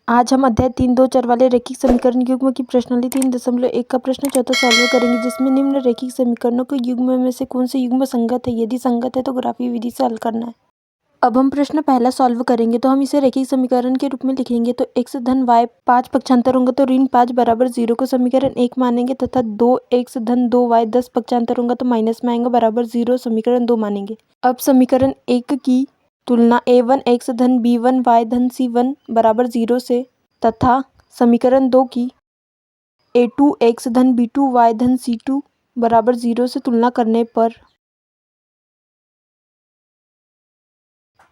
आज हम अध्याय 3 दो चर वाले रैखिक समीकरण युग्म की प्रश्नावली 3.1 का प्रश्न चौथा सॉल्व करेंगे, जिसमें निम्न रैखिक समीकरणों के युग्म में से कौन से युग्म संगत है। यदि संगत है तो ग्राफीय विधि से हल करना है। अब हम प्रश्न पहला सॉल्व करेंगे तो हम इसे रैखिक समीकरण के रूप में लिखेंगे। तो x धन y 5 पक्षांतर होंगे तो ऋण 5 बराबर 0 को समीकरण 1 मानेंगे, तथा 2x धन 2y 10 पक्षांतर होंगे तो माइनस में आएंगे बराबर 0 समीकरण 2 मानेंगे। अब समीकरण 1 की तुलना a1 x धन b1 y धन c1 बराबर 0 से, तथा समीकरण 2 की a2 x धन b2 y धन c2 बराबर 0 से तुलना करने पर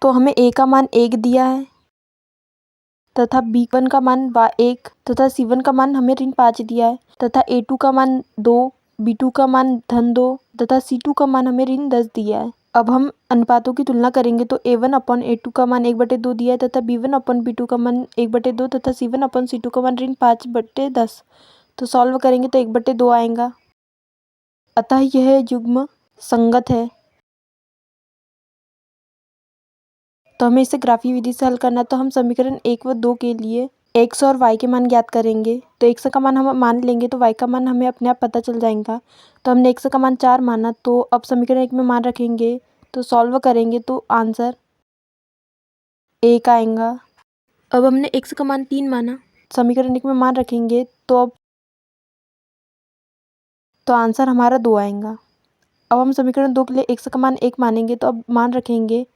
तो हमें a का मान 1 दिया है, तथा b1 का मान 1 तथा c1 का मान हमें ऋण 5 दिया है, तथा a2 का मान 2, b2 का मान धन 2 तथा c2 का मान हमें ऋण 10 दिया है। अब हम अनुपातों की तुलना करेंगे तो a1 अपन a2 का मान 1/2 दिया है, तथा b1 अपन b2 का मान 1/2 तथा c1 अपन c2 का मान ऋण 5/10। तो सॉल्व करेंगे तो 1/2 आएगा, अतः यह युग्म संगत है। तो हमें इसे ग्राफीय विधि से हल करना है। तो हम समीकरण 1 व 2 के लिए x और y के मान ज्ञात करेंगे। तो x का मान हम मान लेंगे तो y का मान हमें अपने आप पता चल जाएगा। तो हमने x का मान 4 माना, तो अब समीकरण 1 में मान रखेंगे तो सॉल्व करेंगे तो आंसर 1 आएगा। अब हमने x का मान 3 माना, समीकरण 1 में मान रखेंगे तो आंसर हमारा 2 आएगा। अब हम समीकरण 2 के लिए x का मान 1 मानेंगे, तो अब मान रखेंगे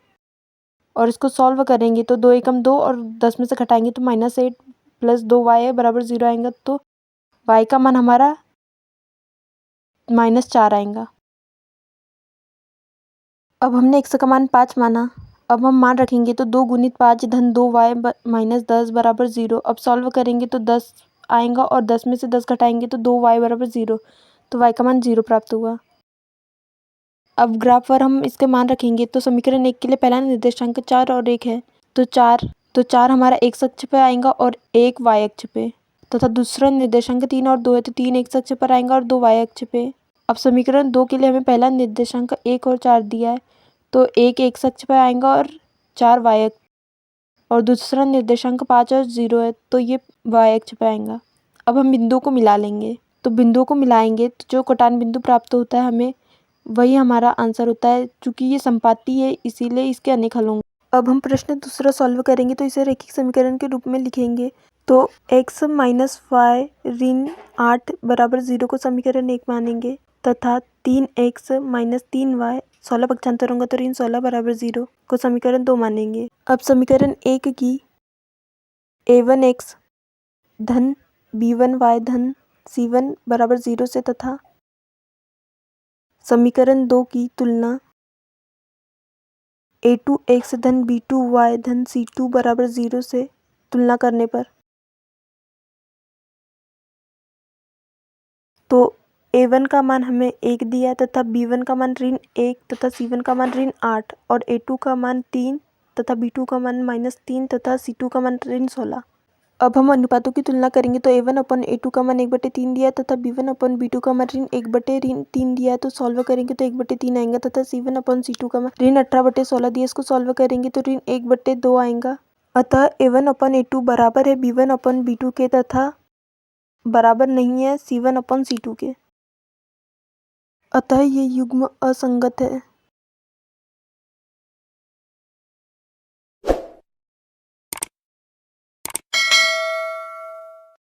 और इसको सॉल्व करेंगे तो 2 एकम 2 और 10 में से घटाएंगे तो -8 प्लस 2y बराबर 0 आएगा। तो y का मान हमारा -4 आएगा। अब हमने x का मान 5 माना, अब हम मान रखेंगे तो 2 गुणित 5 धन 2y -10 बराबर 0। अब सॉल्व करेंगे तो 10 आएगा और 10 में से 10 घटाएंगे तो 2y बराबर 0। तो y का मान 0 प्राप्त हुआ। अब ग्राफ पर हम इसके मान रखेंगे तो समीकरण 1 के लिए पहला निर्देशांक 4 और 1 है, तो 4 हमारा x अक्ष पे आएगा और 1 y अक्ष पे, तथा दूसरा निर्देशांक 3 और 2 है, तो 3 x अक्ष पर आएगा और 2 y अक्ष पे। अब समीकरण 2 के लिए हमें पहला निर्देशांक 1 और 4 दिया है, तो 1 x अक्ष पर आएगा और 4 y अक्ष, और दूसरा निर्देशांक 5 और 0 है, तो ये y अक्ष पे आएगा। अब हम बिंदुओं को मिला लेंगे, तो बिंदुओं को मिलाएंगे तो जो कटान बिंदु प्राप्त होता है हमें वही हमारा आंसर होता है। चूंकि ये संपाती है इसीलिए इसके अनेक हल होंगे। अब हम प्रश्न दूसरा सॉल्व करेंगे तो इसे रैखिक समीकरण के रूप में लिखेंगे। तो x माइनस y ऋण 8 बराबर 0 को समीकरण 1 मानेंगे, तथा 3x माइनस 3y 16 पक्षांतर होंगे तो ऋण 16 बराबर 0 को समीकरण 2 मानेंगे। अब समीकरण 1 की a1x धन b1y धन c1 बराबर 0 से, तथा समीकरण 2 की तुलना a2x धन b2y धन c2 बराबर 0 से तुलना करने पर तो a1 का मान हमें 1 दिया तथा b1 का मान ऋण 1 तथा c1 का मान ऋण 8 और a2 का मान 3 तथा b2 का मान -3 तथा c2 का मान ऋण 16। अब हम अनुपातों की तुलना करेंगे तो a1 अपन a2 का मान 1/3 दिया तथा b1 अपन b2 का मान ऋण 1/3 दिया है, तो सॉल्व करेंगे तो 1/3 आएगा, तथा c1 अपन c2 का मान ऋण 18/16 दिया, इसको सॉल्व करेंगे तो ऋण 1/2 आएगा। अतः a1 अपन a2 बराबर है b1 अपन b2 के, तथा बराबर नहीं है c1 अपन c2 के, अतः ये युग्म असंगत है।